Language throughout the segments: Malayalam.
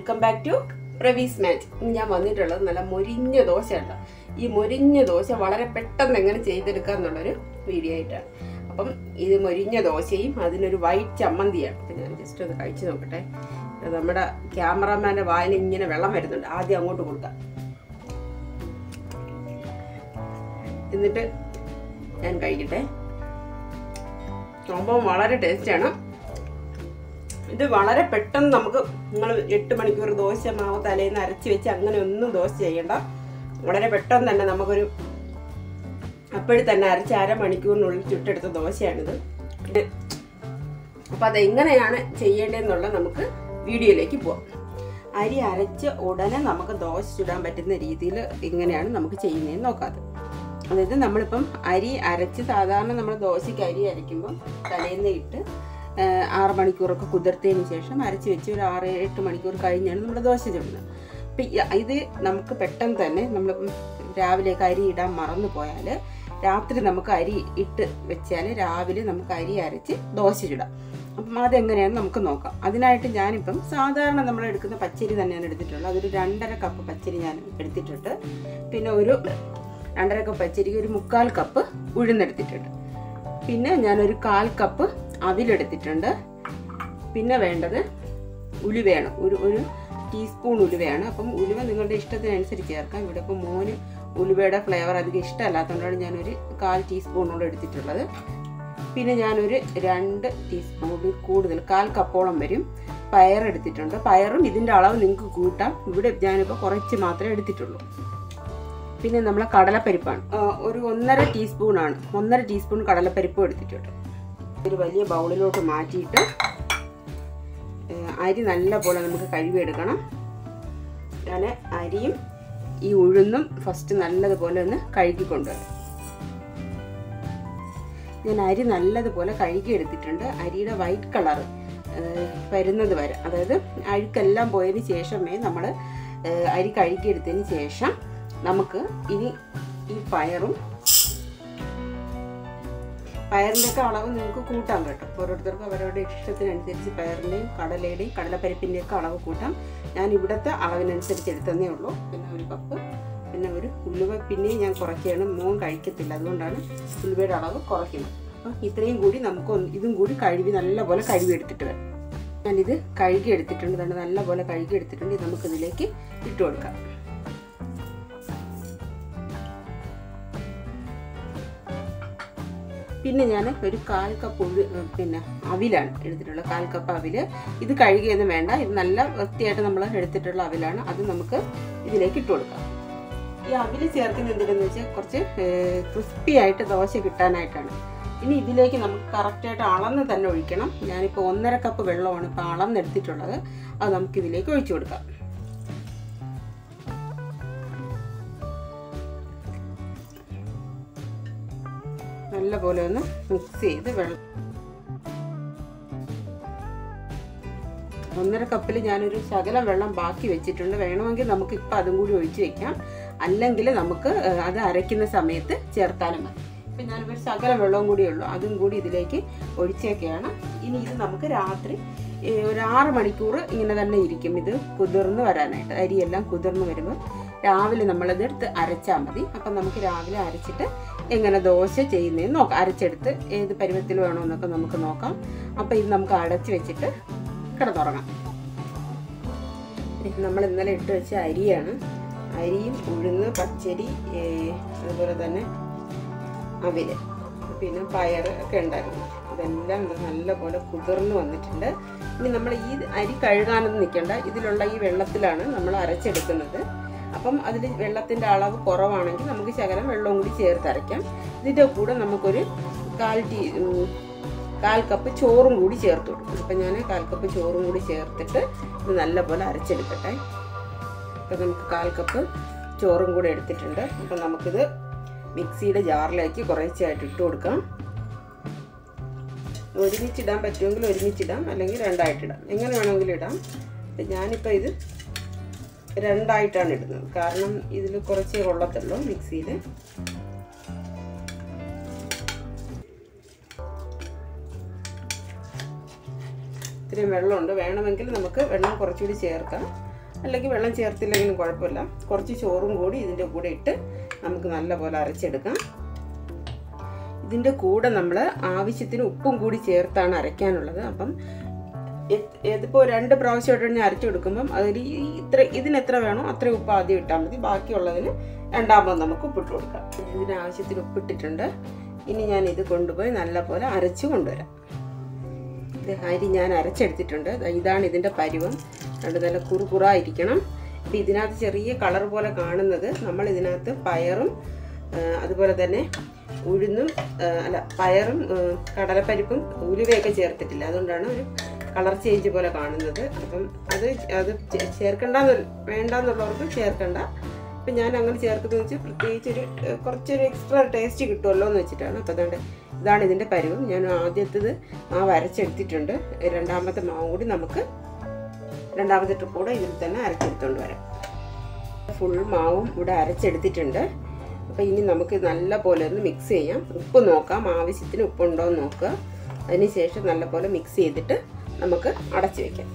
Welcome back to previous match. ഞാൻ വന്നിട്ടുള്ളത് നല്ല മൊരിഞ്ഞ ദോശയാണ്. ഈ മൊരിഞ്ഞ ദോശ വളരെ പെട്ടെന്ന് എങ്ങനെ ചെയ്തെടുക്കുക എന്നുള്ളൊരു വീഡിയോ ആയിട്ടാണ്. അപ്പം ഇത് മൊരിഞ്ഞ ദോശയും അതിനൊരു വൈറ്റ് ചമ്മന്തിയാണ്. അപ്പം ഞാൻ ജസ്റ്റ് ഒന്ന് കഴിച്ചു നോക്കട്ടെ. നമ്മുടെ ക്യാമറാമാൻ്റെ വായിൽ ഇങ്ങനെ വെള്ളം വരുന്നുണ്ട്. ആദ്യം അങ്ങോട്ട് കൊടുക്കാം, എന്നിട്ട് ഞാൻ കഴിക്കട്ടെ. സംഭവം വളരെ ടേസ്റ്റാണ്. ഇത് വളരെ പെട്ടെന്ന് നമുക്ക് നിങ്ങൾ 8 മണിക്കൂർ ദോശ മാവ് തലേന്ന് അരച്ച് വെച്ച് അങ്ങനെ ഒന്നും ദോശ ചെയ്യണ്ട. വളരെ പെട്ടെന്ന് തന്നെ നമുക്കൊരു അപ്പോഴും തന്നെ അരച്ച് അരമണിക്കൂറിനുള്ളിൽ ചുട്ടെടുത്ത ദോശയാണിത്. അപ്പം അതെങ്ങനെയാണ് ചെയ്യേണ്ടതെന്നുള്ള നമുക്ക് വീഡിയോയിലേക്ക് പോവാം. അരി അരച്ച് ഉടനെ നമുക്ക് ദോശ ചുടാൻ പറ്റുന്ന രീതിയിൽ എങ്ങനെയാണ് നമുക്ക് ചെയ്യുന്നതെന്ന് നോക്കാതെ. അതായത് നമ്മളിപ്പം അരി അരച്ച് സാധാരണ നമ്മൾ ദോശയ്ക്ക് അരി അരയ്ക്കുമ്പം തലേന്ന് ഇട്ട് 6 മണിക്കൂറൊക്കെ കുതിർത്തതിന് ശേഷം അരച്ച് വെച്ച് ഒരു 6-8 മണിക്കൂർ കഴിഞ്ഞാണ് നമ്മൾ ദോശ ചുടുന്നത്. അപ്പം ഇത് നമുക്ക് പെട്ടെന്ന് തന്നെ നമ്മളിപ്പം രാവിലേക്ക് അരി ഇടാൻ മറന്നു പോയാൽ രാത്രി നമുക്ക് അരി ഇട്ട് വെച്ചാൽ രാവിലെ നമുക്ക് അരി അരച്ച് ദോശ ചുടാം. അപ്പം അതെങ്ങനെയാണെന്ന് നമുക്ക് നോക്കാം. അതിനായിട്ട് ഞാനിപ്പം സാധാരണ നമ്മൾ എടുക്കുന്ന പച്ചരി തന്നെയാണ് എടുത്തിട്ടുള്ളത്. അതൊരു 2.5 കപ്പ് പച്ചരി ഞാൻ എടുത്തിട്ടുണ്ട്. പിന്നെ ഒരു 2.5 കപ്പ് പച്ചരിക്ക് ഒരു 3/4 കപ്പ് ഉഴുന്നെടുത്തിട്ടുണ്ട്. പിന്നെ ഞാനൊരു 1/4 കപ്പ് അവിലെടുത്തിട്ടുണ്ട്. പിന്നെ വേണ്ടത് ഉലുവയാണ്, ഒരു ടീസ്പൂൺ ഉലുവയാണ്. അപ്പം ഉലുവ നിങ്ങളുടെ ഇഷ്ടത്തിനനുസരിച്ച് ചേർക്കാം. ഇവിടെ ഇപ്പം മോന് ഉലുവയുടെ ഫ്ലേവർ അധികം ഇഷ്ടമല്ലാത്തതുകൊണ്ടാണ് ഞാനൊരു 1/4 ടീസ്പൂണോളം എടുത്തിട്ടുള്ളത്. പിന്നെ ഞാനൊരു 2 ടീസ്പൂണിൽ കൂടുതൽ 1/4 കപ്പോളം വരും പയറെടുത്തിട്ടുണ്ട്. പയറും ഇതിൻ്റെ അളവ് നിങ്ങൾക്ക് കൂട്ടാം. ഇവിടെ ഞാനിപ്പോൾ കുറച്ച് മാത്രമേ എടുത്തിട്ടുള്ളൂ. പിന്നെ നമ്മളെ കടലപ്പരിപ്പാണ്, ഒരു 1.5 ടീസ്പൂണാണ്. 1.5 ടീസ്പൂൺ കടലപ്പരിപ്പും എടുത്തിട്ടുണ്ട്. ഒരു വലിയ ബൗളിലോട്ട് മാറ്റിയിട്ട് അരി നല്ല പോലെ നമുക്ക് കഴുകിയെടുക്കണം. ഞാൻ അരിയും ഈ ഉഴുന്നും ഫസ്റ്റ് നല്ലതുപോലെ ഒന്ന് കഴുകിക്കൊണ്ടുവരാം. ഞാൻ അരി നല്ലതുപോലെ കഴുകിയെടുത്തിട്ടുണ്ട്. അരിയുടെ വൈറ്റ് കളർ വരുന്നത് വരെ, അതായത് അഴുക്കെല്ലാം പോയതിന് ശേഷമേ നമ്മൾ അരി കഴുകിയെടുത്തതിന് ശേഷം നമുക്ക് ഇനി ഈ പയറിൻ്റെയൊക്കെ അളവ് നിങ്ങൾക്ക് കൂട്ടാം കേട്ടോ. ഓരോരുത്തർക്കും അവരവരുടെ ഇഷ്ടത്തിനനുസരിച്ച് പയറിൻ്റെയും കടലയുടെയും കടലപ്പരിപ്പിൻ്റെയൊക്കെ അളവ് കൂട്ടാം. ഞാൻ ഇവിടുത്തെ അളവിനനുസരിച്ച് എടുത്തതേ ഉള്ളൂ. പിന്നെ ഒരു കപ്പ്, പിന്നെ ഒരു ഉലുവ പിന്നെയും ഞാൻ കുറയ്ക്കുകയാണ്. മോൻ കഴിക്കത്തില്ല, അതുകൊണ്ടാണ് ഉലുവയുടെ അളവ് കുറയ്ക്കുന്നത്. അപ്പം ഇത്രയും കൂടി നമുക്ക് ഇതും കൂടി നല്ലപോലെ കഴുകിയെടുത്തിട്ട് വരാം. ഞാനിത് കഴുകിയെടുത്തിട്ടുണ്ട്, നല്ലപോലെ കഴുകിയെടുത്തിട്ടുണ്ട്. ഇത് നമുക്കിതിലേക്ക് ഇട്ട് കൊടുക്കാം. പിന്നെ ഞാൻ ഒരു 1/4 കപ്പ് അവിലാണ് എടുത്തിട്ടുള്ളത്. 1/4 കപ്പ് അവില്. ഇത് കഴുകിയൊന്നും വേണ്ട, ഇത് നല്ല വൃത്തിയായിട്ട് നമ്മൾ എടുത്തിട്ടുള്ള അവിലാണ്. അത് നമുക്ക് ഇതിലേക്ക് ഇട്ട് കൊടുക്കാം. ഈ അവില് ചേർക്കുന്ന എന്തിനെന്ന് വെച്ചാൽ കുറച്ച് ക്രിസ്പി ആയിട്ട് ദോശ കിട്ടാനായിട്ടാണ്. ഇനി ഇതിലേക്ക് നമുക്ക് കറക്റ്റായിട്ട് അളന്ന് തന്നെ ഒഴിക്കണം. ഞാനിപ്പോൾ 1.5 കപ്പ് വെള്ളമാണ് ഇപ്പോൾ അളന്നെടുത്തിട്ടുള്ളത്. അത് നമുക്കിതിലേക്ക് ഒഴിച്ചു കൊടുക്കാം. നല്ലപോലെ ഒന്ന് മിക്സ് ചെയ്ത് 1.5 കപ്പിൽ ഞാനൊരു ശകലം വെള്ളം ബാക്കി വെച്ചിട്ടുണ്ട്. വേണമെങ്കിൽ നമുക്ക് ഇപ്പം അതും കൂടി ഒഴിച്ച് വെക്കാം, അല്ലെങ്കിൽ നമുക്ക് അത് അരയ്ക്കുന്ന സമയത്ത് ചേർത്താലും മതി. ഇപ്പം ഞാനിപ്പോൾ ശകലം വെള്ളവും കൂടിയേ ഉള്ളൂ, അതും കൂടി ഇതിലേക്ക് ഒഴിച്ചേക്കെയാണ്. ഇനി ഇത് നമുക്ക് രാത്രി ഒരു 6 മണിക്കൂർ ഇങ്ങനെ തന്നെ ഇരിക്കും, ഇത് കുതിർന്ന് വരാനായിട്ട്. അരിയെല്ലാം കുതിർന്ന് വരുമ്പോൾ രാവിലെ നമ്മളതെടുത്ത് അരച്ചാൽ മതി. അപ്പം നമുക്ക് രാവിലെ അരച്ചിട്ട് എങ്ങനെ ദോശ ചെയ്യുന്നതെന്ന് നോക്കാം. അരച്ചെടുത്ത് ഏത് പരുവത്തിൽ വേണമെന്നൊക്കെ നമുക്ക് നോക്കാം. അപ്പം ഇത് നമുക്ക് അടച്ച് വെച്ചിട്ട് കിടന്നുറങ്ങാം. നമ്മൾ ഇന്നലെ ഇട്ട് വെച്ച അരിയാണ്. അരിയും ഉഴുന്ന്, പച്ചരി, അതുപോലെ തന്നെ അവില്, പിന്നെ പയർ ഒക്കെ ഉണ്ടായിരുന്നു. ഇതെല്ലാം നല്ലപോലെ കുതിർന്ന് വന്നിട്ടുണ്ട്. ഇനി നമ്മൾ ഈ അരി കഴുകാനൊന്നും നിൽക്കേണ്ട, ഇതിലുള്ള ഈ വെള്ളത്തിലാണ് നമ്മൾ അരച്ചെടുക്കുന്നത്. അപ്പം അതിൽ വെള്ളത്തിൻ്റെ അളവ് കുറവാണെങ്കിൽ നമുക്ക് ശകലം വെള്ളവും കൂടി ചേർത്ത് അരയ്ക്കാം. ഇതിൻ്റെ കൂടെ നമുക്കൊരു 1/4 കപ്പ് ചോറും കൂടി ചേർത്ത് കൊടുക്കും. അപ്പം ഞാൻ 1/4 കപ്പ് ചോറും കൂടി ചേർത്തിട്ട് ഇത് നല്ലപോലെ അരച്ചെടുക്കട്ടെ. അപ്പം നമുക്ക് 1/4 കപ്പ് ചോറും കൂടെ എടുത്തിട്ടുണ്ട്. അപ്പം നമുക്കിത് മിക്സിയുടെ ജാറിലേക്ക് കുറേശ്ശായിട്ട് ഇട്ട് കൊടുക്കാം. ഒരുമിച്ചിടാൻ പറ്റുമെങ്കിൽ ഒരുമിച്ചിടാം, അല്ലെങ്കിൽ 2ആയിട്ടിടാം, എങ്ങനെ വേണമെങ്കിലും ഇടാം. ഞാനിപ്പോൾ ഇത് 2ആയിട്ടാണ് ഇടുന്നത്, കാരണം ഇതിൽ കുറച്ചേ കൊള്ളത്തുള്ളൂ മിക്സിയിൽ. ഇത്രയും വെള്ളമുണ്ട്, വേണമെങ്കിൽ നമുക്ക് വെള്ളം കുറച്ചുകൂടി ചേർക്കാം. അല്ലെങ്കിൽ വെള്ളം ചേർത്തില്ലെങ്കിലും കുഴപ്പമില്ല. കുറച്ച് ചോറും കൂടി ഇതിൻ്റെ കൂടെ ഇട്ട് നമുക്ക് നല്ലപോലെ അരച്ചെടുക്കാം. ഇതിൻ്റെ കൂടെ നമ്മൾ ആവശ്യത്തിന് ഉപ്പും കൂടി ചേർത്താണ് അരയ്ക്കാനുള്ളത്. അപ്പം ഇതിപ്പോൾ 2 പ്രാവശ്യമായിട്ട് ഞാൻ അരച്ചെടുക്കുമ്പം അതിൽ ഇതിനെത്ര വേണോ അത്രയും ഉപ്പ് ആദ്യം ഇട്ടാൽ മതി. ബാക്കിയുള്ളതിന് രണ്ടാമത് നമുക്ക് ഉപ്പിട്ട് കൊടുക്കാം. ഇതിന് ആവശ്യത്തിന് ഉപ്പിട്ടിട്ടുണ്ട്. ഇനി ഞാൻ ഇത് കൊണ്ടുപോയി നല്ലപോലെ അരച്ച് കൊണ്ടുവരാം. ഇത് അരി ഞാൻ അരച്ചെടുത്തിട്ടുണ്ട്. ഇതാണ് ഇതിൻ്റെ പരുവം. നല്ല കുറുകുറായിരിക്കണം. അപ്പം ഇതിനകത്ത് ചെറിയ കളർ പോലെ കാണുന്നത് നമ്മൾ ഇതിനകത്ത് പയറും അതുപോലെ തന്നെ ഉഴുന്നും പയറും കടലപ്പരിപ്പും ഉലുവയൊക്കെ ചേർത്തിട്ടില്ല. അതുകൊണ്ടാണ് ഒരു കളർ ചേഞ്ച് പോലെ കാണുന്നത്. അപ്പം അത് വേണ്ടെന്നുള്ളവർക്ക് ചേർക്കണ്ട. അപ്പം ഞാൻ അങ്ങനെ ചേർക്കുന്നത് വെച്ച് പ്രത്യേകിച്ച് കുറച്ചൊരു എക്സ്ട്രാ ടേസ്റ്റ് കിട്ടുമല്ലോ എന്ന് വെച്ചിട്ടാണ്. അപ്പോൾ അതുകൊണ്ട് ഇതാണ് ഇതിൻ്റെ പരുവം. ഞാൻ ആദ്യത്തേത് മാവ് അരച്ചെടുത്തിട്ടുണ്ട്. രണ്ടാമത്തെ മാവും കൂടി നമുക്ക് രണ്ടാമത്തെ ട്രിപ്പ് കൂടെ ഇതിൽ തന്നെ അരച്ചെടുത്തുകൊണ്ട് വരാം. ഫുൾ മാവും ഇവിടെ അരച്ചെടുത്തിട്ടുണ്ട്. അപ്പോൾ ഇനി നമുക്ക് നല്ല പോലെ ഒന്ന് മിക്സ് ചെയ്യാം. ഉപ്പ് നോക്കാം, ആവശ്യത്തിന് ഉപ്പുണ്ടോ എന്ന് നോക്കുക. അതിനുശേഷം നല്ലപോലെ മിക്സ് ചെയ്തിട്ട് നമുക്ക് അടച്ചു വയ്ക്കാം.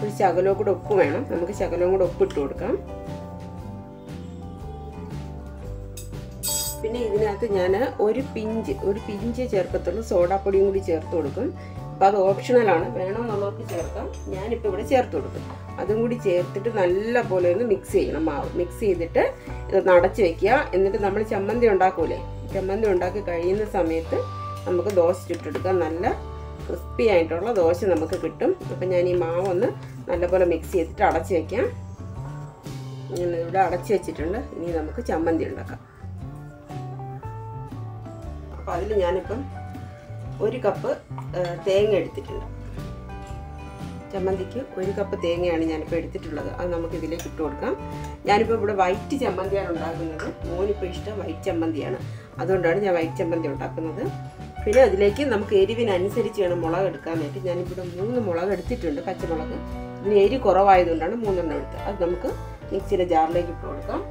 ഒരു ശകലവും കൂടെ ഉപ്പ് വേണം. നമുക്ക് ശകലവും കൂടെ ഉപ്പ് ഇട്ട് കൊടുക്കാം. പിന്നെ ഇതിനകത്ത് ഞാൻ ഒരു പിഞ്ച് ചേർക്കത്തുള്ളൂ. സോഡാപ്പൊടിയും കൂടി ചേർത്ത് കൊടുക്കും. അപ്പോൾ അത് ഓപ്ഷണലാണ്, വേണമെന്നുള്ളവർക്ക് ചേർക്കാം. ഞാനിപ്പോൾ ഇവിടെ ചേർത്ത് കൊടുക്കും. അതും കൂടി ചേർത്തിട്ട് നല്ല പോലെ ഒന്ന് മിക്സ് ചെയ്യണം. മാവ് മിക്സ് ചെയ്തിട്ട് ഇതൊന്ന് അടച്ചു വെക്കുക. എന്നിട്ട് നമ്മൾ ചമ്മന്തി ഉണ്ടാക്കൂലേ, ചമ്മന്തി ഉണ്ടാക്കി കഴിയുന്ന സമയത്ത് നമുക്ക് ദോശ ചുട്ടെടുക്കാം. നല്ല ക്രിസ്പി ആയിട്ടുള്ള ദോശ നമുക്ക് കിട്ടും. അപ്പം ഞാൻ ഈ മാവൊന്ന് നല്ലപോലെ മിക്സ് ചെയ്തിട്ട് അടച്ചു വയ്ക്കാം. ഇങ്ങനെ ഇവിടെ അടച്ചു വെച്ചിട്ടുണ്ട്. ഇനി നമുക്ക് ചമ്മന്തി ഉണ്ടാക്കാം. അപ്പം അതിൽ ഞാനിപ്പം 1 കപ്പ് തേങ്ങ എടുത്തിട്ടുണ്ട്. ചമ്മന്തിക്ക് 1 കപ്പ് തേങ്ങയാണ് ഞാനിപ്പോൾ എടുത്തിട്ടുള്ളത്. അത് നമുക്ക് ഇതിലേക്ക് ഇട്ട് കൊടുക്കാം. ഞാനിപ്പോൾ ഇവിടെ വൈറ്റ് ചമ്മന്തിയാണ് ഉണ്ടാക്കുന്നത്. മോനിപ്പോൾ ഇഷ്ടം വൈറ്റ് ചമ്മന്തിയാണ്. അതുകൊണ്ടാണ് ഞാൻ വൈറ്റ് ചമ്മന്തി ഉണ്ടാക്കുന്നത്. പിന്നെ അതിലേക്ക് നമുക്ക് എരിവിനനുസരിച്ച് വേണം മുളക് എടുക്കാനായിട്ട്. ഞാനിവിടെ 3 മുളക് എടുത്തിട്ടുണ്ട്, പച്ചമുളക്. ഇതിന് എരി കുറവായതുകൊണ്ടാണ് 3 എണ്ണം എടുത്തത്. അത് നമുക്ക് മിക്സിയുടെ ജാറിലേക്ക് ഇട്ട് കൊടുക്കാം.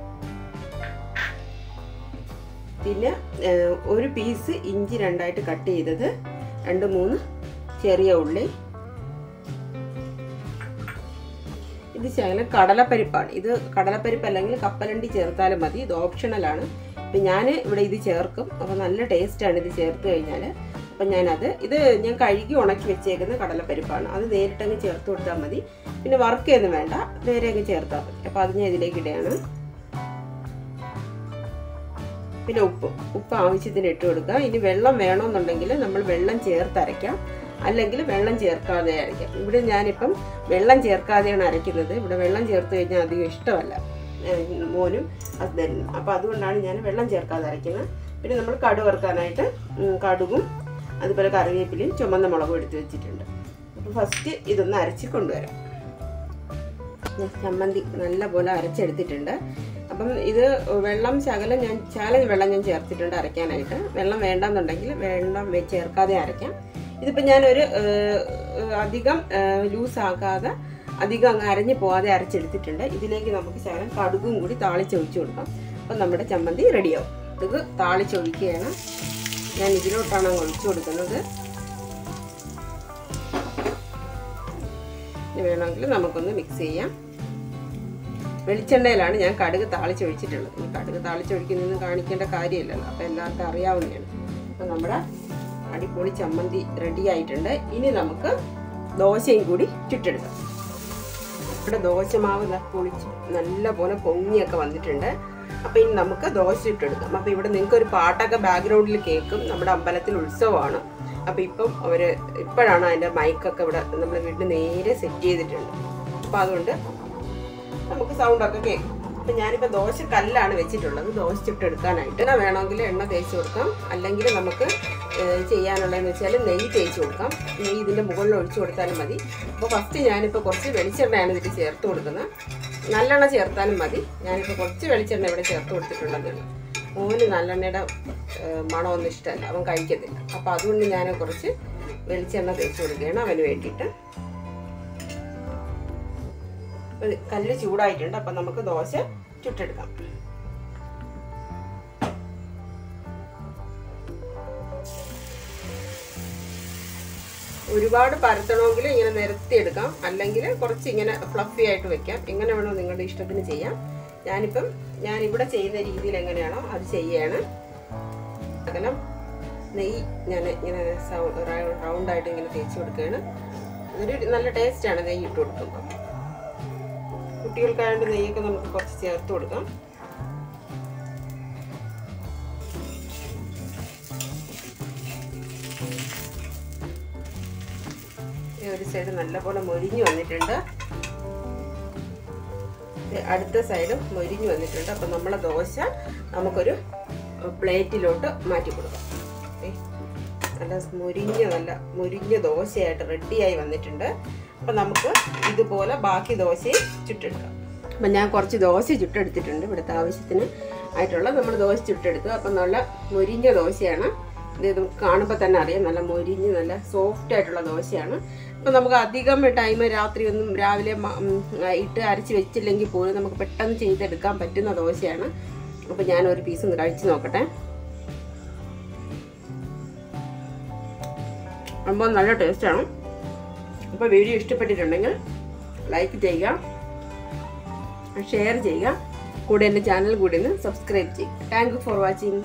പിന്നെ 1 പീസ് ഇഞ്ചി 2ആയിട്ട് കട്ട് ചെയ്തത്, 2-3 ചെറിയ ഉള്ളി. ഇത് ശകലം കടലപ്പരിപ്പാണ്. ഇത് കടലപ്പരിപ്പ് അല്ലെങ്കിൽ കപ്പലണ്ടി ചേർത്താലും മതി. ഇത് ഓപ്ഷണലാണ്. അപ്പം ഞാൻ ഇവിടെ ഇത് ചേർക്കും. അപ്പോൾ നല്ല ടേസ്റ്റാണ് ഇത് ചേർത്ത് കഴിഞ്ഞാൽ. അപ്പം ഇത് ഞാൻ കഴുകി ഉണക്കി വെച്ചേക്കുന്ന കടലപ്പരിപ്പാണ്. അത് നേരിട്ടങ്ങ് ചേർത്ത് കൊടുത്താൽ മതി. പിന്നെ വറുക്കൊന്നും വേണ്ട, നേരെ അങ്ങ് ചേർത്താൽ മതി. അപ്പോൾ അത് ഞാൻ ഇതിലേക്ക് ഇടുകയാണ്. പിന്നെ ഉപ്പ് ആവശ്യത്തിന് ഇട്ട് കൊടുക്കുക. ഇനി വെള്ളം വേണമെന്നുണ്ടെങ്കിൽ നമ്മൾ വെള്ളം ചേർത്ത് അരയ്ക്കാം, അല്ലെങ്കിൽ വെള്ളം ചേർക്കാതെ അരയ്ക്കാം. ഇവിടെ ഞാനിപ്പം വെള്ളം ചേർക്കാതെയാണ് അരയ്ക്കുന്നത്. ഇവിടെ വെള്ളം ചേർത്ത് കഴിഞ്ഞാൽ അധികം ഇഷ്ടമല്ല മോനും ഹസ്ബൻഡിനും. അപ്പോൾ അതുകൊണ്ടാണ് ഞാൻ വെള്ളം ചേർക്കാതെ അരയ്ക്കുന്നത്. പിന്നെ നമ്മൾ കടുക് വറുക്കാനായിട്ട് കടുകും അതുപോലെ കറിവേപ്പിലയും ചുമന്ന മുളകും എടുത്ത് വെച്ചിട്ടുണ്ട്. അപ്പോൾ ഫസ്റ്റ് ഇതൊന്ന് അരച്ച് കൊണ്ടുവരാം. ചമ്മന്തി നല്ല പോലെ അരച്ചെടുത്തിട്ടുണ്ട്. അപ്പം ഇത് വെള്ളം ശകലം വെള്ളം ഞാൻ ചേർത്തിട്ടുണ്ട് അരയ്ക്കാനായിട്ട്. വെള്ളം വേണ്ടെന്നുണ്ടെങ്കിൽ വെള്ളം ചേർക്കാതെ അരയ്ക്കാം. ഇതിപ്പോൾ ഞാനൊരു അധികം ലൂസാക്കാതെ അധികം അങ്ങ് അരഞ്ഞു പോകാതെ അരച്ചെടുത്തിട്ടുണ്ട്. ഇതിലേക്ക് നമുക്ക് ശകലം കടുകും കൂടി താളിച്ചൊഴിച്ച് കൊടുക്കാം. അപ്പം നമ്മുടെ ചമ്മന്തി റെഡിയാവും. ഇത് താളിച്ചൊഴിക്കുകയാണ്. ഞാൻ ഇതിലോട്ടാണ് അങ്ങ് ഒഴിച്ചു കൊടുക്കുന്നത്. ഇനി വേണമെങ്കിൽ നമുക്കൊന്ന് മിക്സ് ചെയ്യാം. വെളിച്ചെണ്ണയിലാണ് ഞാൻ കടുക് താളിച്ചൊഴിച്ചിട്ടുള്ളത്. ഇനി കടുക് താളിച്ചൊഴിക്കുന്നതൊന്നും കാണിക്കേണ്ട കാര്യമില്ലല്ലോ, അപ്പോൾ എല്ലാവർക്കും അറിയാവുന്നതാണ്. അപ്പോൾ നമ്മുടെ അടിപൊളി ചമ്മന്തി റെഡി ആയിട്ടുണ്ട്. ഇനി നമുക്ക് ദോശയും കൂടി ചുട്ടെടുക്കാം. ഇവിടെ ദോശമാവ് പൊളിച്ച് നല്ല പോലെ പൊങ്ങിയൊക്കെ വന്നിട്ടുണ്ട്. അപ്പോൾ ഇനി നമുക്ക് ദോശ ചുട്ടെടുക്കാം. അപ്പോൾ ഇവിടെ നിങ്ങൾക്കൊരു പാട്ടൊക്കെ ബാക്ക്ഗ്രൗണ്ടിൽ കേൾക്കും. നമ്മുടെ അമ്പലത്തിൽ ഉത്സവമാണ്. അപ്പോൾ ഇപ്പോഴാണ് അതിൻ്റെ മൈക്കൊക്കെ ഇവിടെ നമ്മുടെ വീട്ടിൽ നേരെ സെറ്റ് ചെയ്തിട്ടുണ്ട്. അപ്പോൾ അതുകൊണ്ട് നമുക്ക് സൗണ്ടൊക്കെ കേൾക്കും. അപ്പം ഞാനിപ്പോൾ ദോശ കല്ലാണ് വെച്ചിട്ടുള്ളത് ദോശ ചുട്ടെടുക്കാനായിട്ട്. വേണമെങ്കിൽ എണ്ണ തേച്ച് കൊടുക്കാം, അല്ലെങ്കിൽ നമുക്ക് ചെയ്യാനുള്ളതെന്ന് വെച്ചാൽ നെയ്യ് തേച്ച് കൊടുക്കാം. നെയ്യ് ഇതിൻ്റെ മുകളിൽ ഒഴിച്ചു കൊടുത്താലും മതി. അപ്പോൾ ഫസ്റ്റ് ഞാനിപ്പോൾ കുറച്ച് വെളിച്ചെണ്ണയാണ് ഇതിൽ ചേർത്ത് കൊടുക്കുന്നത്. നല്ലെണ്ണ ചേർത്താലും മതി. ഞാനിപ്പോൾ കുറച്ച് വെളിച്ചെണ്ണ ഇവിടെ ചേർത്ത് കൊടുത്തിട്ടുണ്ടെന്നുള്ളൂ. മോന് നല്ലെണ്ണയുടെ മണമൊന്നും ഇഷ്ടമല്ല, അവൻ കഴിക്കത്തില്ല. അപ്പോൾ അതുകൊണ്ട് ഞാൻ കുറച്ച് വെളിച്ചെണ്ണ തേച്ച് കൊടുക്കുകയാണ് അവന് വേണ്ടിയിട്ട്. കല്ല് ചൂടായിട്ടുണ്ട്. അപ്പം നമുക്ക് ദോശ ചുട്ടെടുക്കാം. ഒരുപാട് പരത്തണമെങ്കിൽ ഇങ്ങനെ നിരത്തി എടുക്കാം, അല്ലെങ്കിൽ കുറച്ച് ഇങ്ങനെ ഫ്ലഫി ആയിട്ട് വെക്കാം. എങ്ങനെ വേണോ നിങ്ങളുടെ ഇഷ്ടത്തിന് ചെയ്യാം. ഞാൻ ഇവിടെ ചെയ്യുന്ന രീതിയിൽ എങ്ങനെയാണോ അത് ചെയ്യാണ്. അകലം നെയ്യ് ഞാൻ ഇങ്ങനെ റൗണ്ടായിട്ട് ഇങ്ങനെ തേച്ച് കൊടുക്കുകയാണ്. ഇതൊരു നല്ല ടേസ്റ്റാണ് നെയ്യ് ഇട്ട് കൊടുക്കുമ്പോൾ. കുട്ടികൾക്കായതുകൊണ്ട് നെയ്യൊക്കെ നമുക്ക് കുറച്ച് ചേർത്ത് കൊടുക്കാം. ഒരു സൈഡ് നല്ലപോലെ മൊരിഞ്ഞു വന്നിട്ടുണ്ട്, അടുത്ത സൈഡും മൊരിഞ്ഞു വന്നിട്ടുണ്ട്. അപ്പം നമ്മളെ ദോശ നമുക്കൊരു പ്ലേറ്റിലോട്ട് മാറ്റി കൊടുക്കാം. നല്ല മുരിഞ്ഞ ദോശയായിട്ട് റെഡിയായി വന്നിട്ടുണ്ട്. അപ്പം നമുക്ക് ഇതുപോലെ ബാക്കി ദോശയും ചുട്ടെടുക്കാം. അപ്പം ഞാൻ കുറച്ച് ദോശ ചുട്ടെടുത്തിട്ടുണ്ട്. ഇവിടുത്തെ ആവശ്യത്തിന് ആയിട്ടുള്ള നമ്മൾ ദോശ ചുട്ടെടുത്തു. അപ്പം നല്ല മുരിഞ്ഞ ദോശയാണ്. ഇത് കാണുമ്പോൾ തന്നെ അറിയാം, നല്ല മൊരിഞ്ഞ് നല്ല സോഫ്റ്റ് ആയിട്ടുള്ള ദോശയാണ്. അപ്പം നമുക്ക് അധികം ടൈം രാത്രി ഒന്നും രാവിലെ ഇട്ട് അരച്ച് വെച്ചില്ലെങ്കിൽ പോലും നമുക്ക് പെട്ടെന്ന് ചെയ്തെടുക്കാൻ പറ്റുന്ന ദോശയാണ്. അപ്പം ഞാനൊരു പീസ് ഒന്ന് കഴിച്ച് നോക്കട്ടെ. അപ്പോൾ നല്ല ടേസ്റ്റാണ്. അപ്പോൾ വീഡിയോ ഇഷ്ടപ്പെട്ടിട്ടുണ്ടെങ്കിൽ ലൈക്ക് ചെയ്യുക, ഷെയർ ചെയ്യുക, കൂടെ എൻ്റെ ചാനൽ കൂടി ഒന്ന് സബ്സ്ക്രൈബ് ചെയ്യുക. Thank you for watching.